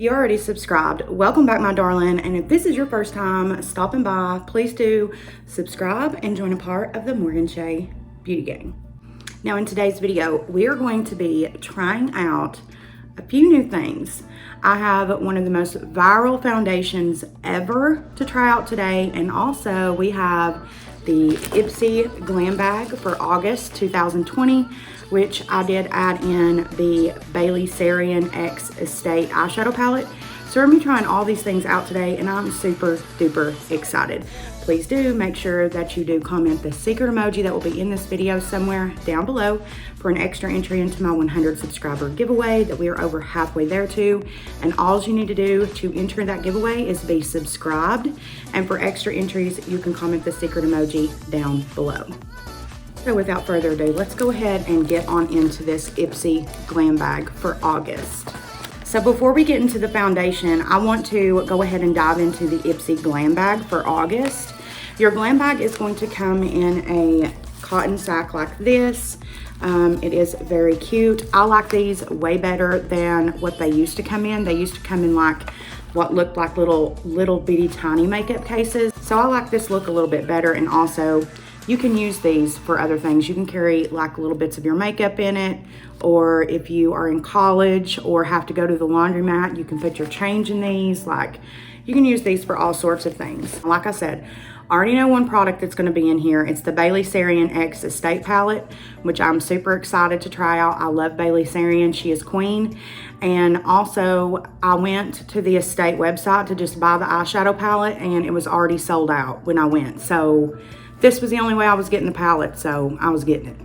you already subscribed, welcome back, my darling. And if this is your first time stopping by, please do subscribe and join a part of the Morgan Shay Beauty Gang. Now in today's video, we are going to be trying out a few new things. I have one of the most viral foundations ever to try out today. And also we have the Ipsy Glam bag for August 2020, which I did add in the Bailey Sarian X Estate eyeshadow palette. So we're gonna be trying all these things out today and I'm super duper excited. Please do make sure that you do comment the secret emoji that will be in this video somewhere down below for an extra entry into my 100 subscriber giveaway that we are over halfway there to. And all you need to do to enter that giveaway is be subscribed. And for extra entries, you can comment the secret emoji down below. So without further ado, let's go ahead and get on into this Ipsy Glam bag for August. So before we get into the foundation, I want to go ahead and dive into the Ipsy Glam bag for August. Your glam bag is going to come in a cotton sack like this. It is very cute. I like these way better than what they used to come in. They used to come in like what looked like little bitty tiny makeup cases. So I like this look a little bit better, and also you can use these for other things. You can carry like little bits of your makeup in it, or if you are in college or have to go to the laundromat, you can put your change in these. Like, you can use these for all sorts of things. Like I said, I already know one product that's gonna be in here. It's the Bailey Sarian X Estate palette, which I'm super excited to try out. I love Bailey Sarian, she is queen. And also I went to the Estate website to just buy the eyeshadow palette and it was already sold out when I went. So this was the only way I was getting the palette, so I was getting it.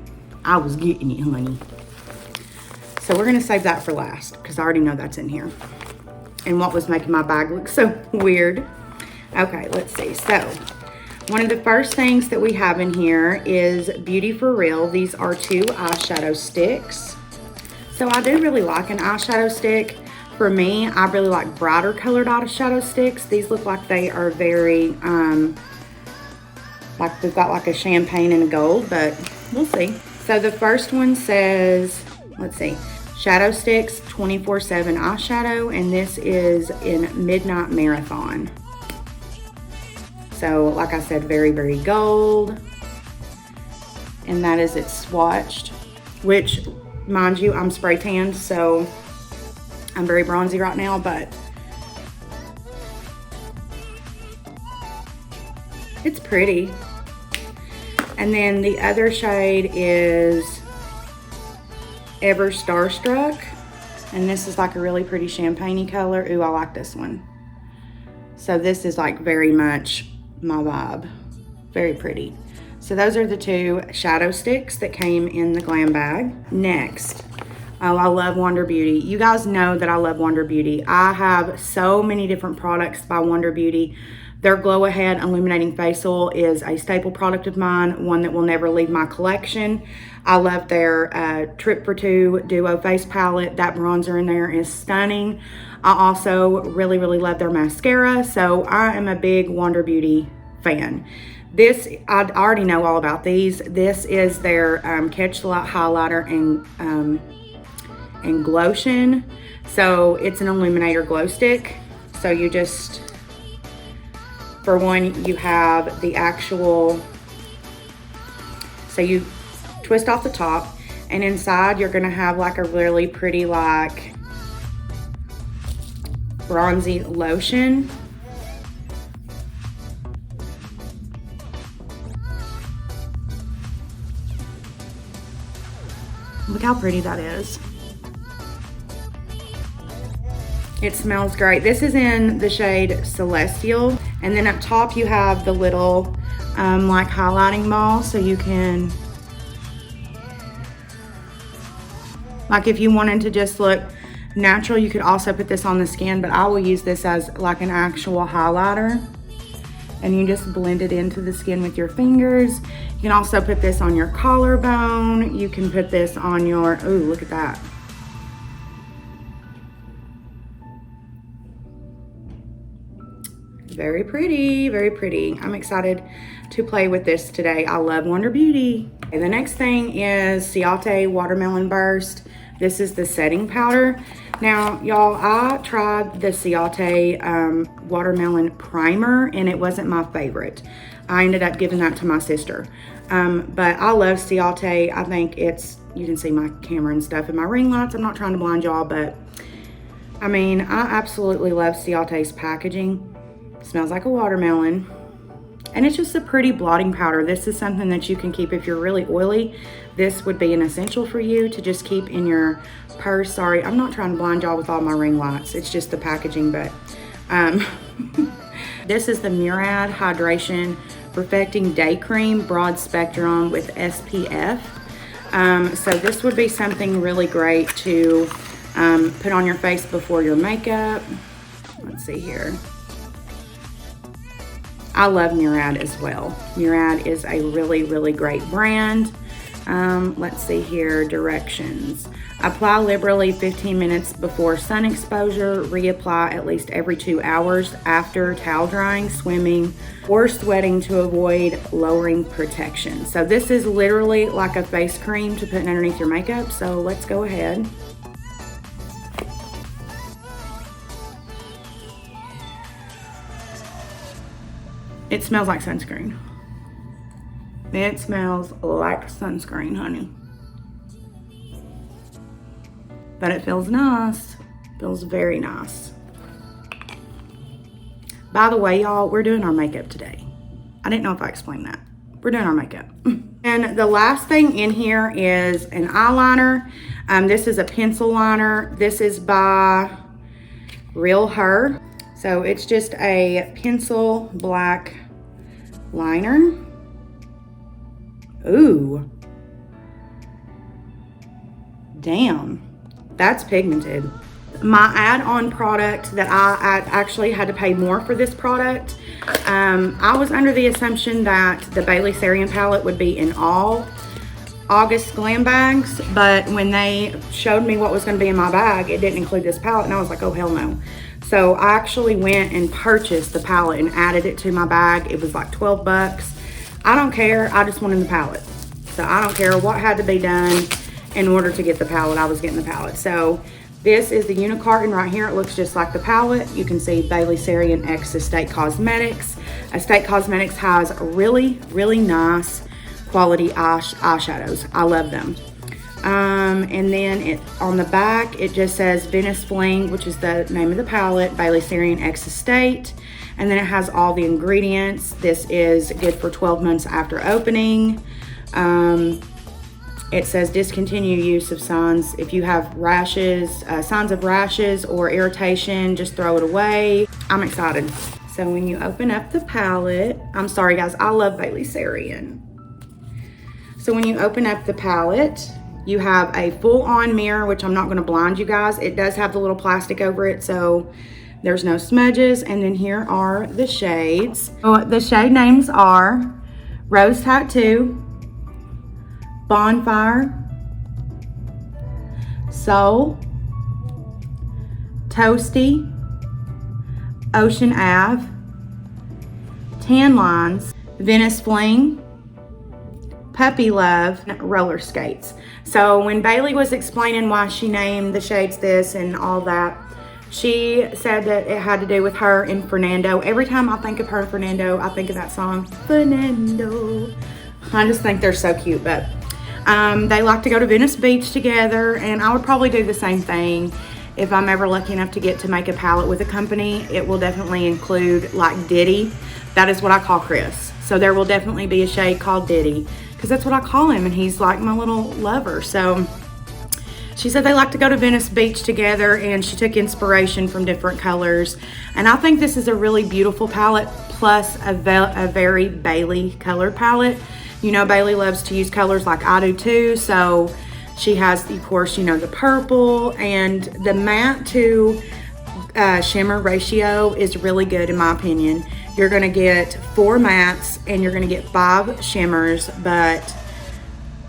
I was getting it, honey. So we're gonna save that for last because I already know that's in here. And what was making my bag look so weird. Okay, let's see. So one of the first things that we have in here is Beauty for Real. These are 2 eyeshadow sticks. So I do really like an eyeshadow stick. For me, I really like brighter colored eyeshadow sticks. These look like they are very, like they've got like a champagne and a gold, but we'll see. So the first one says, let's see, Shadow Sticks 24/7 eyeshadow, and this is in Midnight Marathon. So like I said, very, very gold. And that is it swatched, which mind you, I'm spray tanned, so I'm very bronzy right now, but it's pretty. And then the other shade is Ever Starstruck. And this is like a really pretty champagne-y color. Ooh, I like this one. So this is like very much my vibe. Very pretty. So those are the 2 shadow sticks that came in the glam bag. Next, oh, I love Wander Beauty. You guys know that I love Wander Beauty. I have so many different products by Wander Beauty. Their Glow Ahead Illuminating Face Oil is a staple product of mine, one that will never leave my collection. I love their Trip for 2 Duo Face Palette. That bronzer in there is stunning. I also really, really love their mascara, so I am a big Wander Beauty fan. This, I already know all about these. This is their Catch the Light Highlighter and Glotion. So it's an illuminator glow stick. So you just, for one, you have the actual, so you twist off the top, and inside you're gonna have like a really pretty like bronzy lotion. Look how pretty that is. It smells great. This is in the shade Celestial. And then up top you have the little like highlighting ball, so you can, like if you wanted to just look natural, you could also put this on the skin, but I will use this as like an actual highlighter. And you just blend it into the skin with your fingers. You can also put this on your collarbone. You can put this on your, ooh, look at that. Very pretty, very pretty. I'm excited to play with this today. I love Wander Beauty. Okay, the next thing is Ciate Watermelon Burst. This is the setting powder. Now, y'all, I tried the Ciate Watermelon Primer, and it wasn't my favorite. I ended up giving that to my sister. But I love Ciate. I think it's, you can see my camera and stuff and my ring lights. I'm not trying to blind y'all, but I mean, I absolutely love Ciate's packaging. It smells like a watermelon. And it's just a pretty blotting powder. This is something that you can keep if you're really oily. This would be an essential for you to just keep in your purse. Sorry, I'm not trying to blind y'all with all my ring lights. It's just the packaging, but this is the Murad Hydration Perfecting Day Cream Broad Spectrum with SPF. So this would be something really great to put on your face before your makeup. Let's see here. I love Murad as well. Murad is a really, really great brand. Let's see here, directions. Apply liberally 15 minutes before sun exposure. Reapply at least every 2 hours after towel drying, swimming, or sweating to avoid lowering protection. So this is literally like a face cream to put underneath your makeup. So let's go ahead. It smells like sunscreen. It smells like sunscreen, honey. But it feels nice. Feels very nice. By the way, y'all, we're doing our makeup today. I didn't know if I explained that. We're doing our makeup. And the last thing in here is an eyeliner. This is a pencil liner. This is by Real Her. So it's just a pencil black liner. Ooh. Damn. That's pigmented. My add-on product that I actually had to pay more for this product. I was under the assumption that the Bailey Sarian palette would be in all August Glam bags, but when they showed me what was going to be in my bag, it didn't include this palette, and I was like, oh hell no. So I actually went and purchased the palette and added it to my bag. It was like 12 bucks. I don't care, I just wanted the palette. So I don't care what had to be done in order to get the palette. I was getting the palette. So this is the unicarton right here. It looks just like the palette. You can see Bailey Sarian X Estate Cosmetics. Estate Cosmetics has really, really nice quality eyeshadows. I love them. And then on the back, it just says Venice Fling, which is the name of the palette, Bailey Sarian X Estate. And then it has all the ingredients. This is good for 12 months after opening. It says discontinue use of signs. If you have rashes, signs of rashes or irritation, just throw it away. I'm excited. So when you open up the palette, I'm sorry guys, I love Bailey Sarian. So when you open up the palette, you have a full-on mirror, which I'm not going to blind you guys. It does have the little plastic over it, so there's no smudges. And then here are the shades. So the shade names are Rose Tattoo, Bonfire, Soul, Toasty, Ocean Ave, Tan Lines, Venice Fling, Puppy Love, Roller Skates. So when Bailey was explaining why she named the shades this and all that, she said that it had to do with her and Fernando. Every time I think of her and Fernando, I think of that song, Fernando. I just think they're so cute, but they like to go to Venice Beach together, and I would probably do the same thing if I'm ever lucky enough to get to make a palette with a company. It will definitely include like Diddy. That is what I call Chris. So there will definitely be a shade called Diddy, because that's what I call him, and he's like my little lover. So she said they like to go to Venice Beach together, and she took inspiration from different colors. And I think this is a really beautiful palette, plus a very Bailey color palette. You know, Bailey loves to use colors like I do too. So she has, of course, you know, the purple, and the matte to shimmer ratio is really good in my opinion. You're gonna get 4 mattes and you're gonna get 5 shimmers, but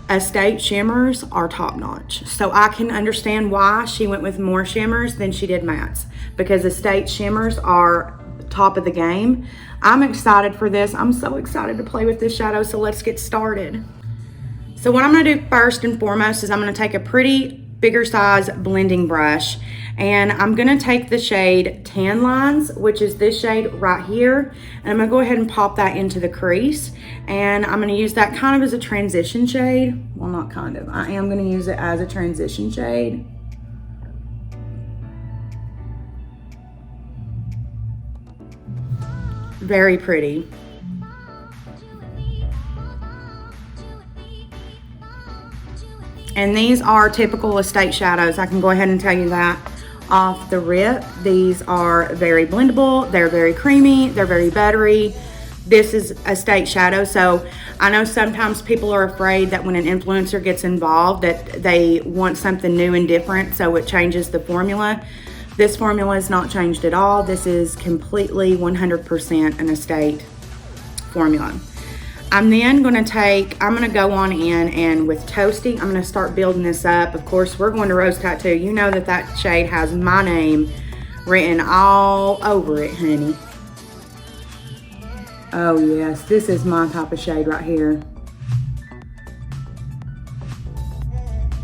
Estate shimmers are top notch. So I can understand why she went with more shimmers than she did mattes, because Estate shimmers are top of the game. I'm excited for this. I'm so excited to play with this shadow, so let's get started. So what I'm gonna do first and foremost is I'm gonna take a pretty bigger size blending brush, and I'm gonna take the shade Tan Lines, which is this shade right here, and I'm gonna go ahead and pop that into the crease, and I'm gonna use that kind of as a transition shade. Well, not kind of, I am gonna use it as a transition shade. Very pretty. And these are typical estate shadows. I can go ahead and tell you that off the rip. These are very blendable. They're very creamy. They're very buttery. This is estate shadow. So I know sometimes people are afraid that when an influencer gets involved that they want something new and different, so it changes the formula. This formula is not changed at all. This is completely 100% an estate formula. I'm then gonna go on in, and with Toasty, I'm gonna start building this up. Of course, we're going to Rose Tattoo. You know that shade has my name written all over it, honey. Oh yes, this is my type of shade right here.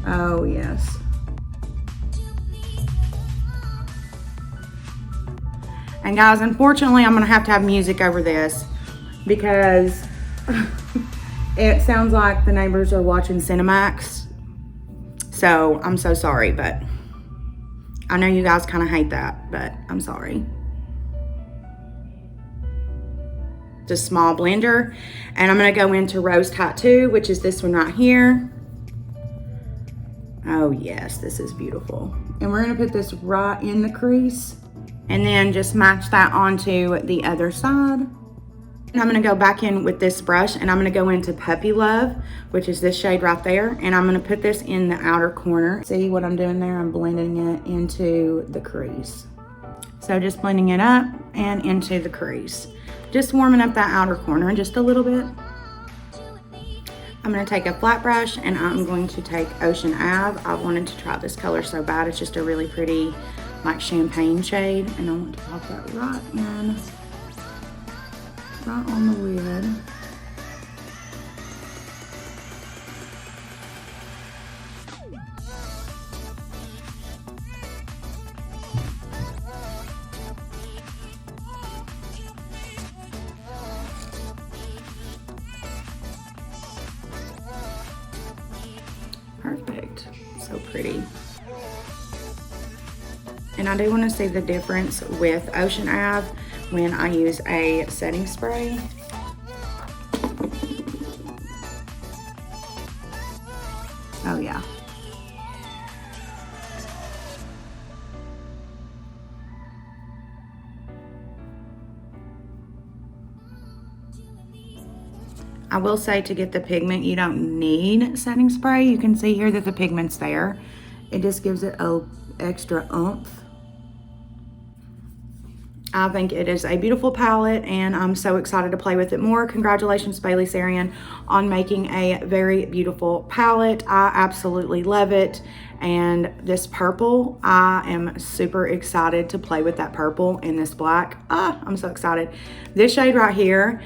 Oh yes. And guys, unfortunately, I'm gonna have to have music over this because it sounds like the neighbors are watching Cinemax. So I'm so sorry, but I know you guys kind of hate that, but I'm sorry. Just small blender. And I'm gonna go into Rose Tattoo, which is this one right here. Oh yes, this is beautiful. And we're gonna put this right in the crease and then just match that onto the other side. And I'm gonna go back in with this brush, and I'm gonna go into Puppy Love, which is this shade right there. And I'm gonna put this in the outer corner. See what I'm doing there? I'm blending it into the crease. So just blending it up and into the crease. Just warming up that outer corner just a little bit. I'm gonna take a flat brush, and I'm going to take Ocean Ave. I wanted to try this color so bad. It's just a really pretty, like, champagne shade. And I want to pop that right in. Right on the lid. Perfect. So pretty. And I do want to see the difference with Ocean Ave when I use a setting spray. Oh yeah. I will say, to get the pigment, you don't need setting spray. You can see here that the pigment's there. It just gives it a extra oomph. I think it is a beautiful palette, and I'm so excited to play with it more. Congratulations, Bailey Sarian, on making a very beautiful palette. I absolutely love it. And this purple, I am super excited to play with that purple in this black. I'm so excited. This shade right here,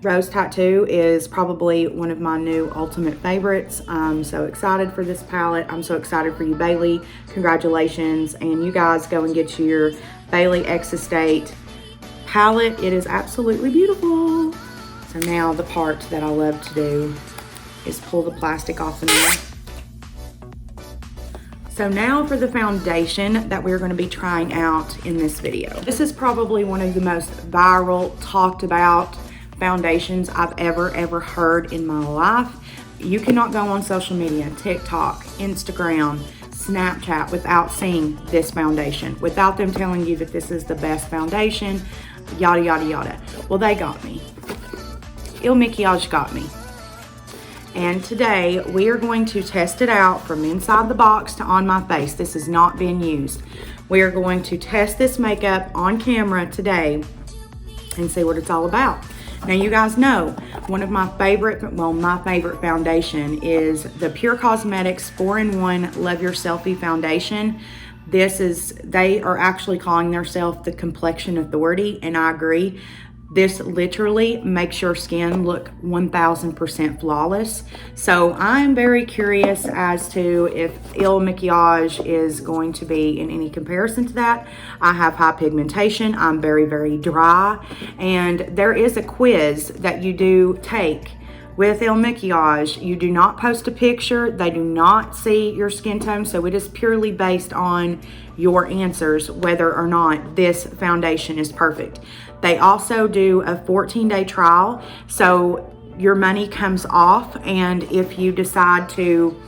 Rose Tattoo, is probably one of my new ultimate favorites. I'm so excited for this palette. I'm so excited for you, Bailey. Congratulations. And you guys go and get your Bailey X Estate palette. It is absolutely beautiful. So now the part that I love to do is pull the plastic off the nail. So now for the foundation that we're going to be trying out in this video. This is probably one of the most viral, talked about foundations I've ever heard in my life. You cannot go on social media, TikTok, Instagram, Snapchat, without seeing this foundation, without them telling you that this is the best foundation, yada, yada, yada. Well, they got me. IL Makiage got me. And today we are going to test it out from inside the box to on my face. This has not been used. We are going to test this makeup on camera today and see what it's all about. Now, you guys know one of my favorite, well, my favorite foundation is the Pure Cosmetics 4-in-1 Love Your Selfie Foundation. They are actually calling themselves the Complexion Authority, and I agree. This literally makes your skin look 1000% flawless. So I'm very curious as to if IL Makiage is going to be in any comparison to that. I have high pigmentation. I'm very, very dry. And there is a quiz that you do take with IL Makiage. You do not post a picture. They do not see your skin tone. So it is purely based on your answers whether or not this foundation is perfect. They also do a 14-day trial, so your money comes off, and if you decide to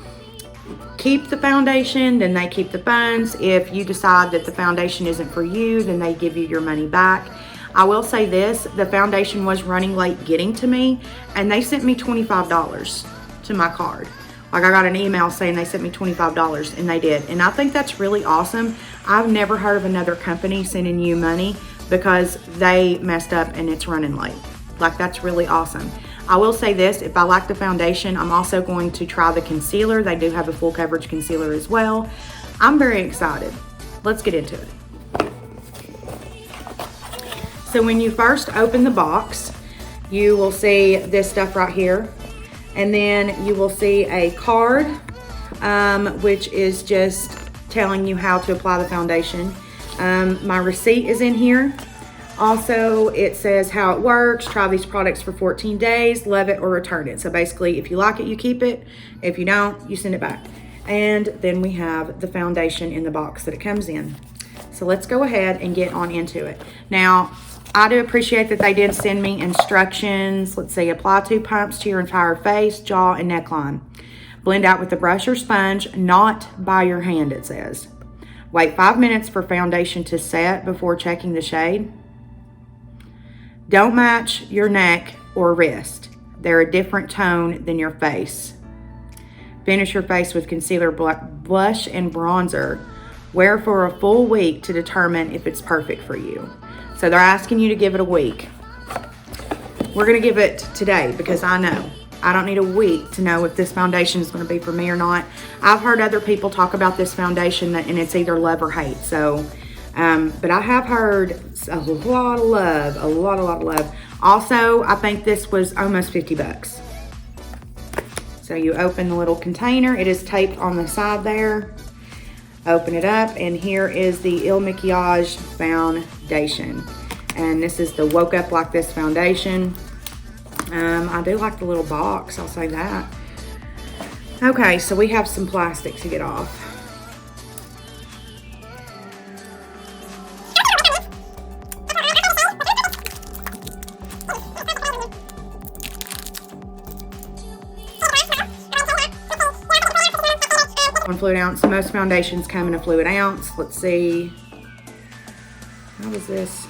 keep the foundation, then they keep the funds. If you decide that the foundation isn't for you, then they give you your money back. I will say this, the foundation was running late getting to me, and they sent me $25 to my card. Like, I got an email saying they sent me $25, and they did. And I think that's really awesome. I've never heard of another company sending you money because they messed up and it's running late. Like, that's really awesome. I will say this, if I like the foundation, I'm also going to try the concealer. They do have a full coverage concealer as well. I'm very excited. Let's get into it. So when you first open the box, you will see this stuff right here. And then you will see a card, which is just telling you how to apply the foundation. My receipt is in here. Also, it says how it works. Try these products for 14 days, love it or return it. So basically, if you like it, you keep it. If you don't, you send it back. And then we have the foundation in the box that it comes in. So let's go ahead and get on into it. Now, I do appreciate that they did send me instructions. Let's see, apply 2 pumps to your entire face, jaw, and neckline. Blend out with a brush or sponge, not by your hand, it says. Wait 5 minutes for foundation to set before checking the shade. Don't match your neck or wrist. They're a different tone than your face. Finish your face with concealer, blush, and bronzer. Wear for a full week to determine if it's perfect for you. So they're asking you to give it a week. We're gonna give it today because I know. I don't need a week to know if this foundation is gonna be for me or not. I've heard other people talk about this foundation and it's either love or hate. So, but I have heard a lot of love, a lot of love. Also, I think this was almost 50 bucks. So you open the little container. It is taped on the side there. Open it up, and here is the IL Makiage foundation. And this is the Woke Up Like This foundation. I do like the little box, I'll say that. Okay, so we have some plastic to get off. One fluid ounce. Most foundations come in a fluid ounce. Let's see. How is this?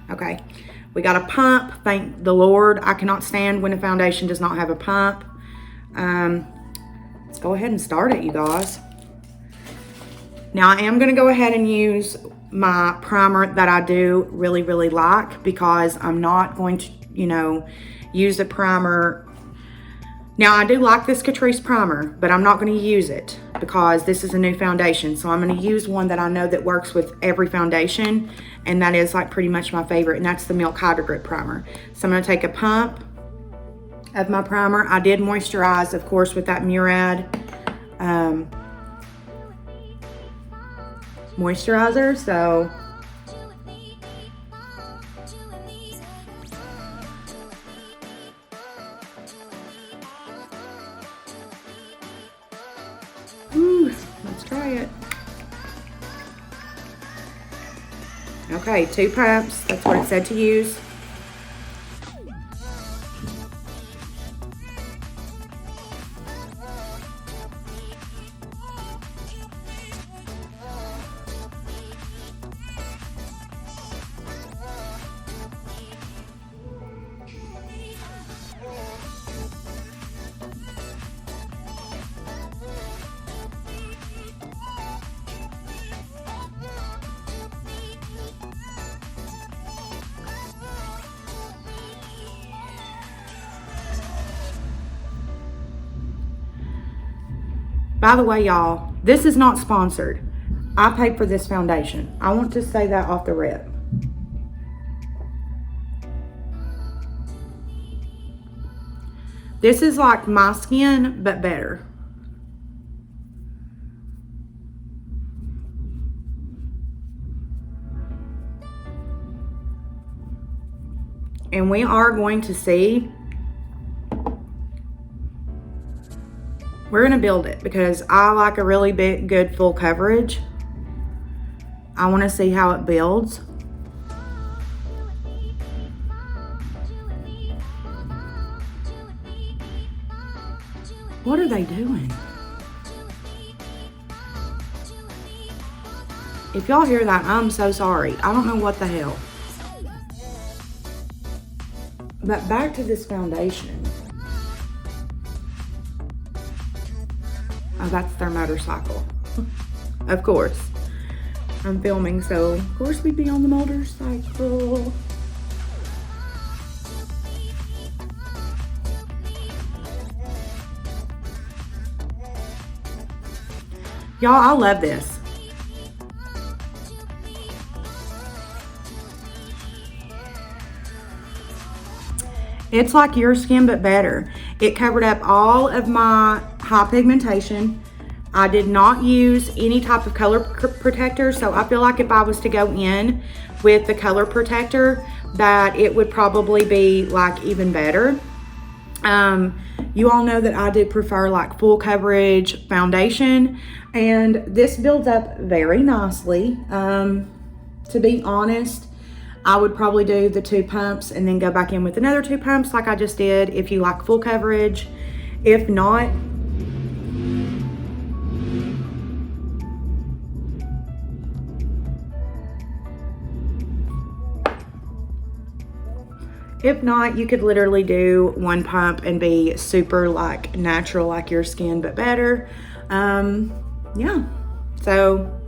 Okay. We got a pump. Thank the Lord. I cannot stand when a foundation does not have a pump. Let's go ahead and start it, you guys. Now, I am going to go ahead and use my primer that I do really like, because I'm not going to, use a primer. Now, I do like this Catrice primer, but I'm not going to use it because this is a new foundation. So I'm going to use one that I know that works with every foundation, and that is like pretty much my favorite, and that's the Milk Hydro Grip primer. So I'm going to take a pump of my primer. I did moisturize, of course, with that Murad moisturizer. So let's try it. Okay, 2 pumps. That's what it said to use. By the way, y'all, this is not sponsored. I paid for this foundation. I want to say that off the rip. This is like my skin, but better. And we are going to see, we're gonna build it because I like a really big, good full coverage. I wanna see how it builds. What are they doing? If y'all hear that, I'm so sorry. I don't know what the hell. But back to this foundation. Oh, that's their motorcycle. Of course. I'm filming, so of course we'd be on the motorcycle. Y'all, I love this. It's like your skin, but better. It covered up all of my high pigmentation. I did not use any type of color protector, so I feel like if I was to go in with the color protector, that it would probably be like even better. You all know that I do prefer like full coverage foundation, and this builds up very nicely. To be honest, I would probably do the 2 pumps and then go back in with another 2 pumps like I just did if you like full coverage. If not, you could literally do 1 pump and be super like natural, like your skin, but better. Yeah, so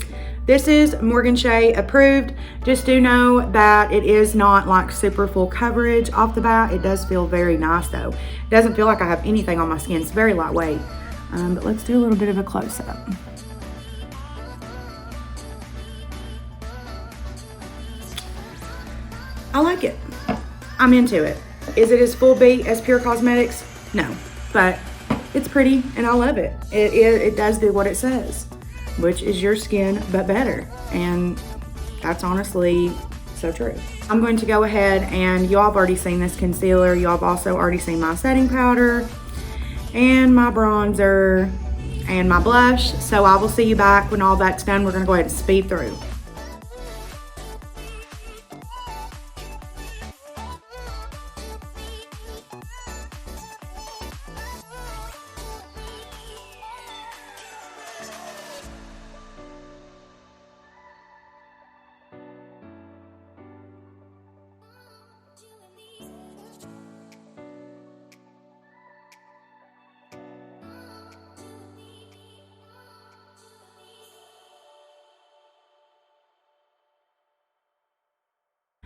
this is Morgan Shea approved. Just do know that it is not like super full coverage off the bat. It does feel very nice though. It doesn't feel like I have anything on my skin. It's very lightweight. But let's do a little bit of a close-up. I like it. I'm into it. Is it as full beat as Pure Cosmetics? No, but it's pretty and I love it. It does do what it says, which is your skin, but better. And that's honestly so true. I'm going to go ahead and y'all have already seen this concealer. Y'all have also already seen my setting powder and my bronzer and my blush. So I will see you back when all that's done. We're gonna go ahead and speed through.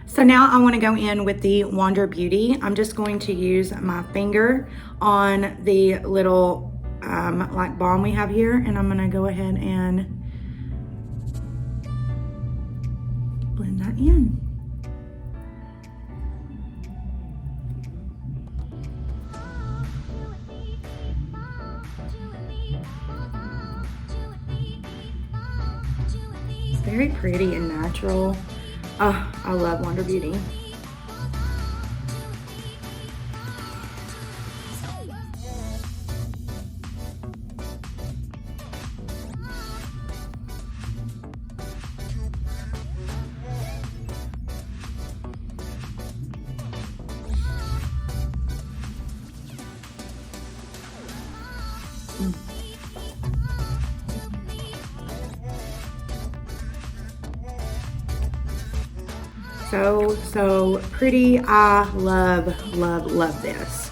So now I want to go in with the Wander Beauty. I'm just going to use my finger on the little like balm we have here, and I'm going to go ahead and blend that in. It's very pretty and natural. Oh, I love Wander Beauty. So pretty. I love this.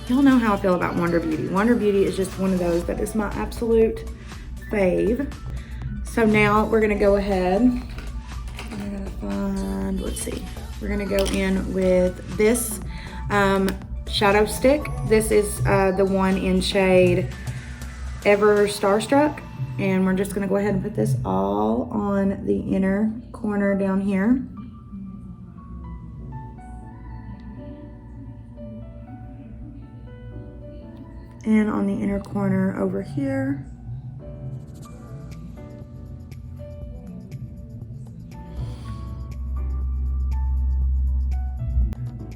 Y'all know how I feel about Wander Beauty. Wander Beauty is just one of those that is my absolute fave. So now we're gonna go ahead. I'm gonna find, let's see. We're gonna go in with this shadow stick. This is the one in shade Ever Starstruck. And we're just gonna go ahead and put this all on the inner corner down here. And on the inner corner over here.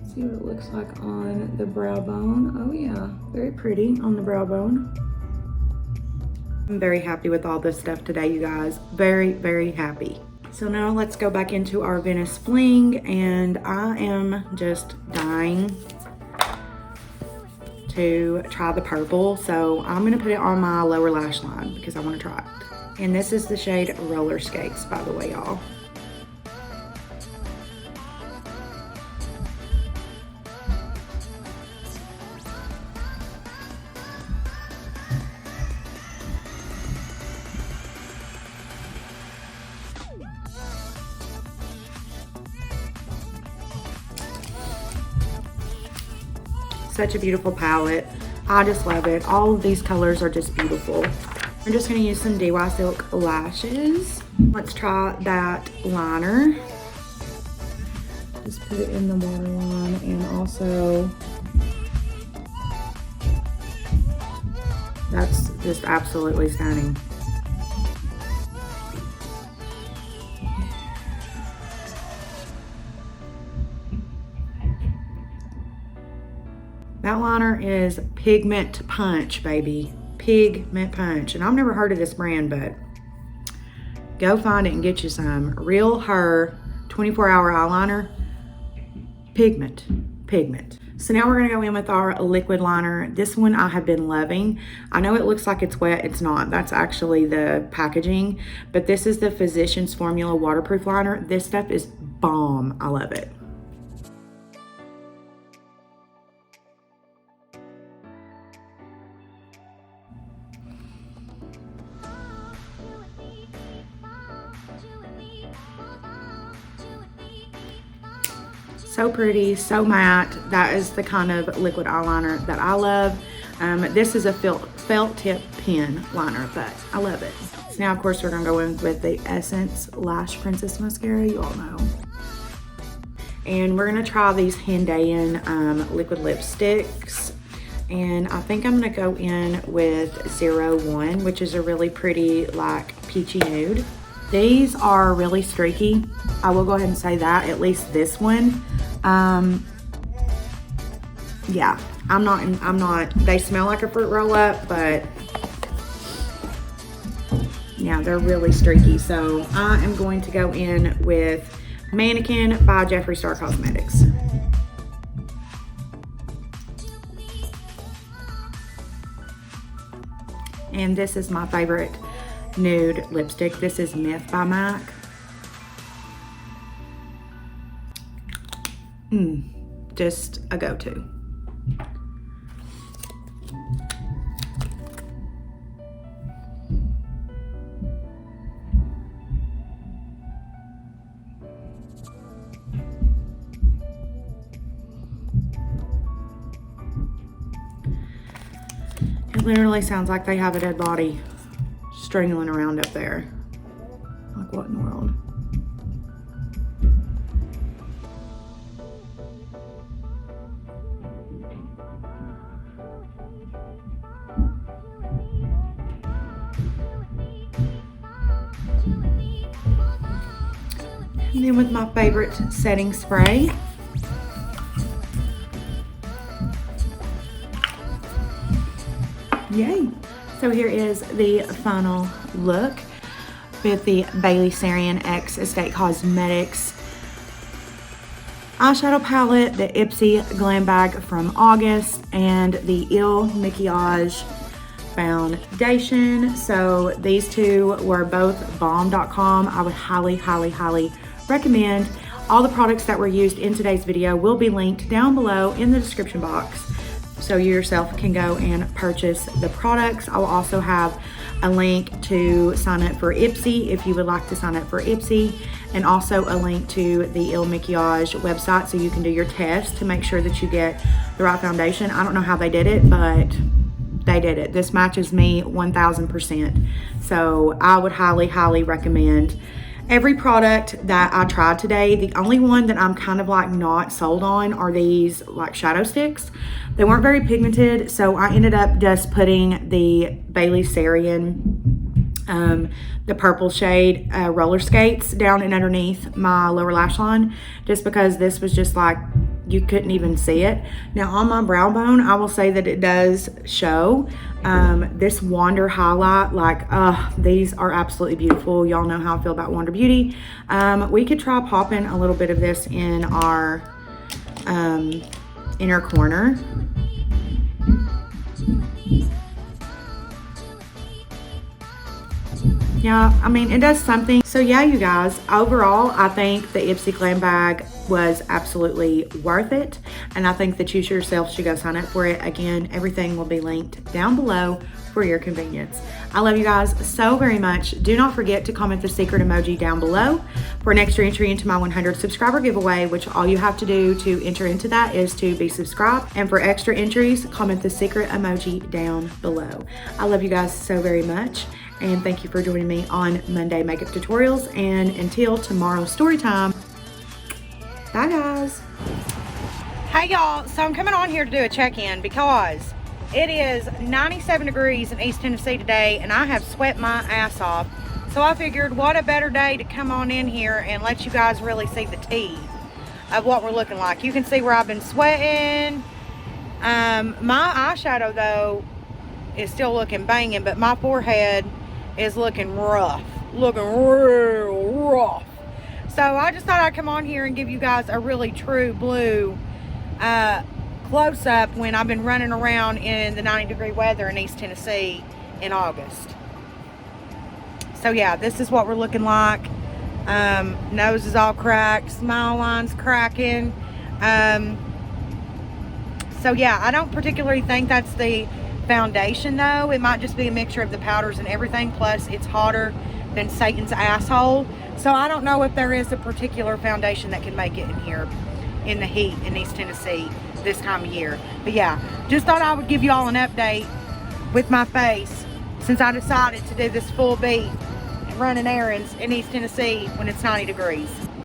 See what it looks like on the brow bone. Oh yeah, very pretty on the brow bone. I'm very happy with all this stuff today, you guys. Very, very happy. So now let's go back into our Venice Fling, and I am just dying to try the purple. So I'm gonna put it on my lower lash line because I wanna try it. And this is the shade Roller Skates, by the way, y'all. Such a beautiful palette. I just love it. All of these colors are just beautiful. I'm just gonna use some DY Silk lashes. Let's try that liner. Just put it in the waterline, and also that's just absolutely stunning. That liner is Pigment Punch, baby. Pigment Punch. And I've never heard of this brand, but go find it and get you some. Real Her 24-hour eyeliner. Pigment. So now we're gonna go in with our liquid liner. This one I have been loving. I know it looks like it's wet, it's not. That's actually the packaging, but this is the Physicians Formula waterproof liner. This stuff is bomb. I love it. So pretty, so matte. That is the kind of liquid eyeliner that I love. This is a felt tip pen liner, but I love it. So now, of course, we're gonna go in with the Essence Lash Princess Mascara, you all know. And we're gonna try these Hendayan liquid lipsticks. And I think I'm gonna go in with 01, which is a really pretty, like, peachy nude. These are really streaky. I will go ahead and say that, at least this one. Yeah, I'm not, they smell like a fruit roll up, but yeah, they're really streaky. So I am going to go in with Mannequin by Jeffree Star Cosmetics. And this is my favorite nude lipstick. This is Myth by MAC. Just a go-to. It literally sounds like they have a dead body strangling around up there. Like, what in the world? And then with my favorite setting spray. Yay. So here is the final look with the Bailey Sarian X Estate Cosmetics eyeshadow palette, the Ipsy Glam bag from August, and the IL Makiage foundation. So these two were both bomb.com. I would highly, highly, highly recommend. All the products that were used in today's video will be linked down below in the description box, so you yourself can go and purchase the products. I will also have a link to sign up for Ipsy if you would like to sign up for Ipsy, and also a link to the IL Makiage website so you can do your test to make sure that you get the right foundation. I don't know how they did it, but they did it. This matches me 1000%. So I would highly, highly recommend. every product that I tried today, the only one that I'm kind of like not sold on are these like shadow sticks. They weren't very pigmented, so I ended up just putting the Bailey Sarian, the purple shade roller skates down and underneath my lower lash line, just because this was just like, you couldn't even see it. Now on my brow bone, I will say that it does show. This Wander highlight, like, these are absolutely beautiful. Y'all know how I feel about Wander Beauty. We could try popping a little bit of this in our inner corner. Yeah, I mean, it does something. So yeah, you guys, overall, I think the Ipsy Glam bag was absolutely worth it. And I think that you yourself should go sign up for it. Again, everything will be linked down below for your convenience. I love you guys so very much. Do not forget to comment the secret emoji down below for an extra entry into my 100 subscriber giveaway, which all you have to do to enter into that is to be subscribed. And for extra entries, comment the secret emoji down below. I love you guys so very much. And thank you for joining me on Monday Makeup Tutorials. And until tomorrow's story time, bye guys. Hey y'all, so I'm coming on here to do a check-in because it is 97 degrees in East Tennessee today and I have sweat my ass off. So I figured what a better day to come on in here and let you guys really see the tea of what we're looking like. You can see where I've been sweating. My eyeshadow though is still looking banging, but my forehead is looking rough, looking real rough. So I just thought I'd come on here and give you guys a really true blue close-up when I've been running around in the 90-degree weather in East Tennessee in August. So yeah, this is what we're looking like. Nose is all cracked, smile line's cracking. So yeah, I don't particularly think that's the foundation though. It might just be a mixture of the powders and everything, plus it's hotter than Satan's asshole. So I don't know if there is a particular foundation that can make it in here in the heat in East Tennessee this time of year. But yeah, just thought I would give you all an update with my face since I decided to do this full beat and running errands in East Tennessee when it's 90 degrees.